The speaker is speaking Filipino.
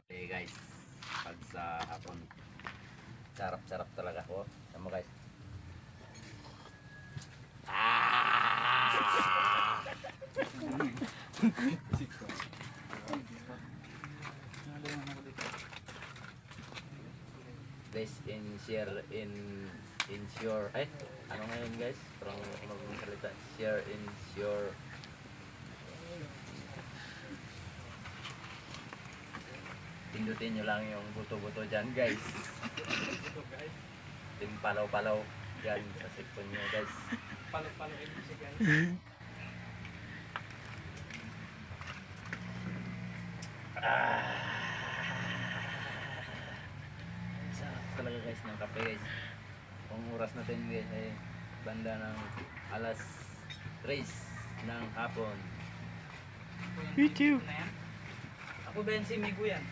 Okay guys, pag sa hapon, sarap-sarap talaga ko. Tama guys. Guys, ensure ano ngayon guys? Parang magsalita. Share, ensure. Pindutin nyo lang yung buto-buto dyan guys. Palaw-palaw dyan sa section nyo guys. Palo-palo MC guys. Sarap talaga guys ng kape guys. Kung oras natin guys ay banda ng alas 3 ng hapon. YouTube. Ako Ben si Migo yan.